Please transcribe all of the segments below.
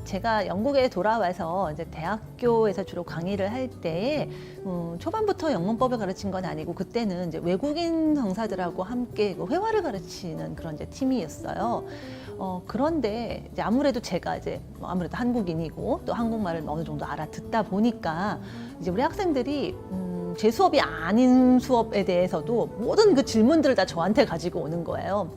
제가 영국에 돌아와서 이제 대학교에서 주로 강의를 할 때에 초반부터 영문법을 가르친 건 아니고 그때는 이제 외국인 강사들하고 함께 그 회화를 가르치는 그런 이제 팀이었어요. 그런데 이제 아무래도 제가 이제 아무래도 한국인이고 또 한국말을 어느 정도 알아듣다 보니까 이제 우리 학생들이 제 수업이 아닌 수업에 대해서도 모든 그 질문들을 다 저한테 가지고 오는 거예요.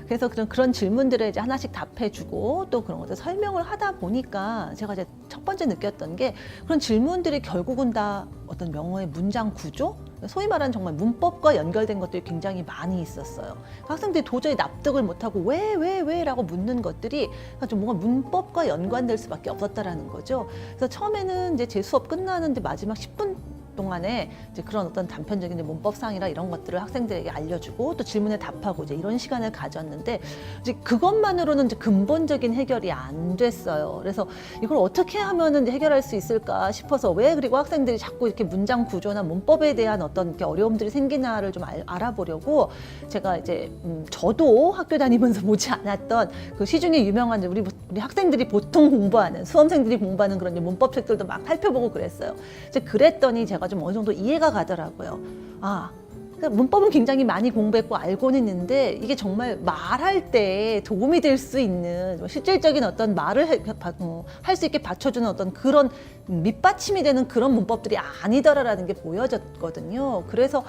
그래서 그런 질문들을 이제 하나씩 답해주고 또 그런 것들 설명을 하다 보니까 제가 이제 첫 번째 느꼈던 게 그런 질문들이 결국은 다 어떤 영어의 문장 구조? 소위 말하는 정말 문법과 연결된 것들이 굉장히 많이 있었어요. 학생들이 도저히 납득을 못하고 왜? 라고 묻는 것들이 좀 뭔가 문법과 연관될 수밖에 없었다라는 거죠. 그래서 처음에는 이제 제 수업 끝나는데 마지막 10분 동안에 이제 그런 어떤 단편적인 문법상이라 이런 것들을 학생들에게 알려주고 또 질문에 답하고 이제 이런 시간을 가졌는데 이제 그것만으로는 이제 근본적인 해결이 안 됐어요. 그래서 이걸 어떻게 하면은 해결할 수 있을까 싶어서 왜 그리고 학생들이 자꾸 이렇게 문장 구조나 문법에 대한 어떤 이렇게 어려움들이 생기나를 좀 알아보려고 제가 이제 저도 학교 다니면서 보지 않았던 그 시중에 유명한 우리 학생들이 보통 공부하는 수험생들이 공부하는 그런 문법 책들도 막 살펴보고 그랬어요. 이제 그랬더니 제가 좀 어느 정도 이해가 가더라고요. 그러니까 문법은 굉장히 많이 공부했고 알고는 있는데 이게 정말 말할 때 도움이 될 수 있는 실질적인 어떤 말을 할 수 있게 받쳐주는 어떤 그런 밑받침이 되는 그런 문법들이 아니더라라는 게 보여졌거든요. 그래서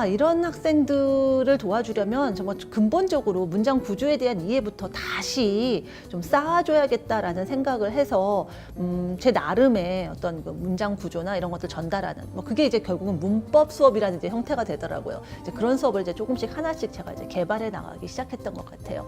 이런 학생들을 도와주려면 정말 근본적으로 문장 구조에 대한 이해부터 다시 좀 쌓아줘야겠다라는 생각을 해서 제 나름의 어떤 그 문장 구조나 이런 것들 전달하는 그게 이제 결국은 문법 수업이라는 이제 형태가 되더라고요. 이제 그런 수업을 이제 조금씩 하나씩 제가 이제 개발해 나가기 시작했던 것 같아요.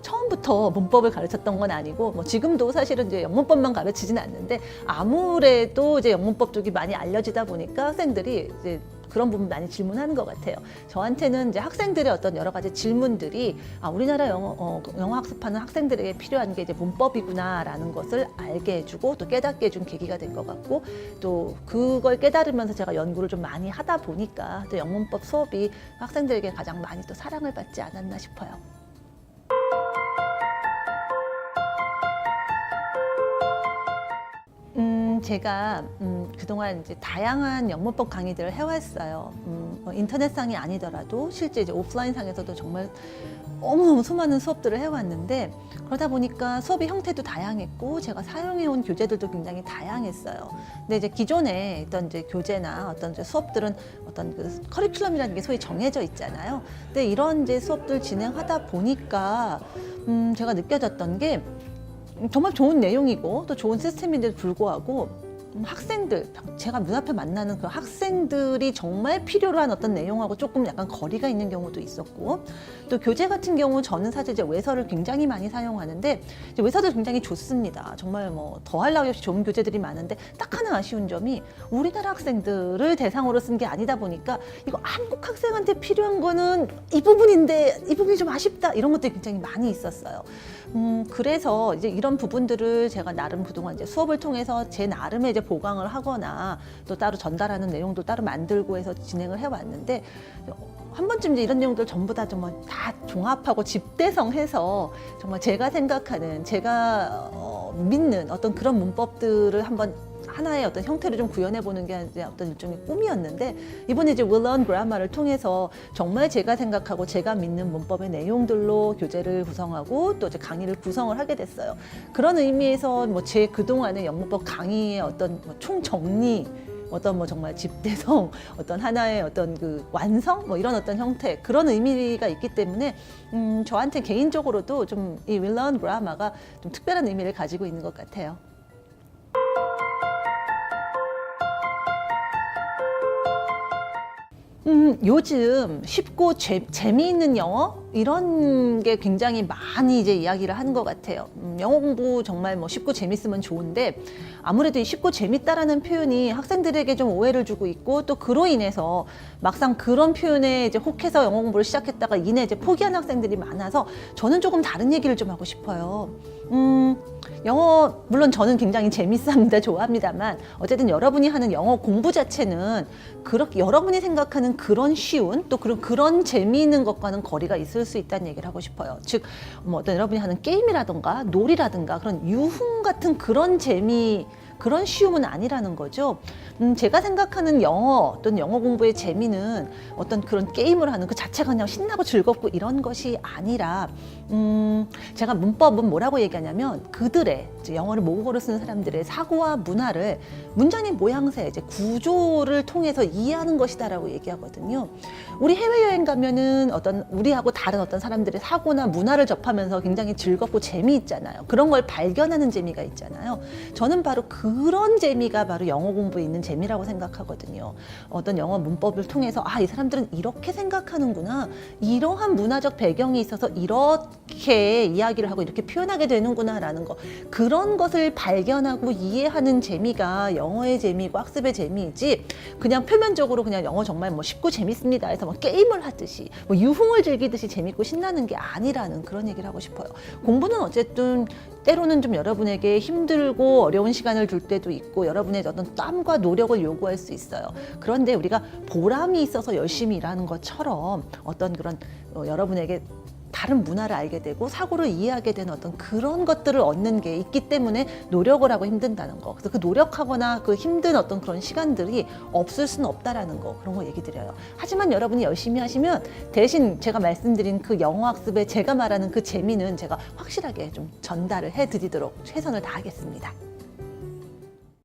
처음부터 문법을 가르쳤던 건 아니고 지금도 사실은 이제 영문법만 가르치진 않는데 아무래도 이제 영문법 쪽이 많이 알려지다 보니까 학생들이 이제 그런 부분 많이 질문하는 것 같아요. 저한테는 이제 학생들의 어떤 여러 가지 질문들이 우리나라 영어 학습하는 학생들에게 필요한 게 이제 문법이구나라는 것을 알게 해주고 또 깨닫게 해준 계기가 된 것 같고 또 그걸 깨달으면서 제가 연구를 좀 많이 하다 보니까 또 영문법 수업이 학생들에게 가장 많이 또 사랑을 받지 않았나 싶어요. 제가 그동안 이제 다양한 영문법 강의들을 해왔어요. 인터넷상이 아니더라도 실제 이제 오프라인상에서도 정말 너무너무 수많은 수업들을 해왔는데 그러다 보니까 수업의 형태도 다양했고 제가 사용해온 교재들도 굉장히 다양했어요. 근데 이제 기존에 있던 이제 교재나 어떤 이제 수업들은 어떤 그 커리큘럼이라는 게 소위 정해져 있잖아요. 근데 이런 이제 수업들 진행하다 보니까 제가 느껴졌던 게 정말 좋은 내용이고 또 좋은 시스템인데도 불구하고 학생들, 제가 눈앞에 만나는 그 학생들이 정말 필요로 한 어떤 내용하고 조금 약간 거리가 있는 경우도 있었고 또 교재 같은 경우 저는 사실 이제 외서를 굉장히 많이 사용하는데 이제 외서도 굉장히 좋습니다. 정말 더할 나위 없이 좋은 교재들이 많은데 딱 하나 아쉬운 점이 우리나라 학생들을 대상으로 쓴 게 아니다 보니까 이거 한국 학생한테 필요한 거는 이 부분인데 이 부분이 좀 아쉽다 이런 것들이 굉장히 많이 있었어요. 그래서 이제 이런 부분들을 제가 나름 그동안 이제 수업을 통해서 제 나름의 이제 보강을 하거나 또 따로 전달하는 내용도 따로 만들고 해서 진행을 해왔는데 한 번쯤 이제 이런 내용들 전부 다 정말 다 종합하고 집대성해서 정말 제가 생각하는 제가 믿는 어떤 그런 문법들을 한번 하나의 어떤 형태를 좀 구현해보는 게 어떤 일종의 꿈이었는데 이번에 이제 Will Learn Grammar를 통해서 정말 제가 생각하고 제가 믿는 문법의 내용들로 교재를 구성하고 또 이제 강의를 구성을 하게 됐어요. 그런 의미에서 제 그동안의 영문법 강의의 어떤 총정리 어떤 정말 집대성, 어떤 하나의 어떤 그 완성, 이런 어떤 형태, 그런 의미가 있기 때문에 저한테 개인적으로도 좀 이 Will Learn Grammar가 좀 특별한 의미를 가지고 있는 것 같아요. 요즘 쉽고 재미있는 영어 이런 게 굉장히 많이 이제 이야기를 하는 것 같아요. 영어 공부 정말 쉽고 재밌으면 좋은데 아무래도 이 쉽고 재밌다라는 표현이 학생들에게 좀 오해를 주고 있고 또 그로 인해서 막상 그런 표현에 이제 혹해서 영어 공부를 시작했다가 이내 이제 포기하는 학생들이 많아서 저는 조금 다른 얘기를 좀 하고 싶어요. 영어 물론 저는 굉장히 재밌습니다. 좋아합니다만 어쨌든 여러분이 하는 영어 공부 자체는 그렇게 여러분이 생각하는 그런 쉬운 또 그런 재미있는 것과는 거리가 있을 수 있다는 얘기를 하고 싶어요. 즉 뭐 어떤 여러분이 하는 게임이라든가 놀이라든가 그런 유흥 같은 그런 재미 그런 쉬움은 아니라는 거죠. 제가 생각하는 영어 또는 영어 공부의 재미는 어떤 그런 게임을 하는 그 자체가 그냥 신나고 즐겁고 이런 것이 아니라 제가 문법은 뭐라고 얘기하냐면 그들의 이제 영어를 모국어로 쓰는 사람들의 사고와 문화를 문장의 모양새, 이제 구조를 통해서 이해하는 것이다라고 얘기하거든요. 우리 해외여행 가면은 어떤 우리하고 다른 어떤 사람들의 사고나 문화를 접하면서 굉장히 즐겁고 재미있잖아요. 그런 걸 발견하는 재미가 있잖아요. 저는 바로 그런 재미가 바로 영어 공부에 있는 재미라고 생각하거든요. 어떤 영어 문법을 통해서 이 사람들은 이렇게 생각하는구나. 이러한 문화적 배경이 있어서 이렇게 이야기를 하고 이렇게 표현하게 되는구나라는 거. 그런 것을 발견하고 이해하는 재미가 영어의 재미고 학습의 재미이지 그냥 표면적으로 그냥 영어 정말 뭐 쉽고 재밌습니다 해서 뭐 게임을 하듯이 뭐 유흥을 즐기듯이 재밌고 신나는 게 아니라는 그런 얘기를 하고 싶어요. 공부는 어쨌든 때로는 좀 여러분에게 힘들고 어려운 시간을 줄 때도 있고 여러분의 어떤 땀과 노력을 요구할 수 있어요. 그런데 우리가 보람이 있어서 열심히 일하는 것처럼 어떤 그런 여러분에게 다른 문화를 알게 되고 사고를 이해하게 되는 어떤 그런 것들을 얻는 게 있기 때문에 노력을 하고 힘든다는 거. 그래서 그 노력하거나 그 힘든 어떤 그런 시간들이 없을 수는 없다라는 거. 그런 거 얘기 드려요. 하지만 여러분이 열심히 하시면 대신 제가 말씀드린 그 영어 학습에 제가 말하는 그 재미는 제가 확실하게 좀 전달을 해드리도록 최선을 다하겠습니다.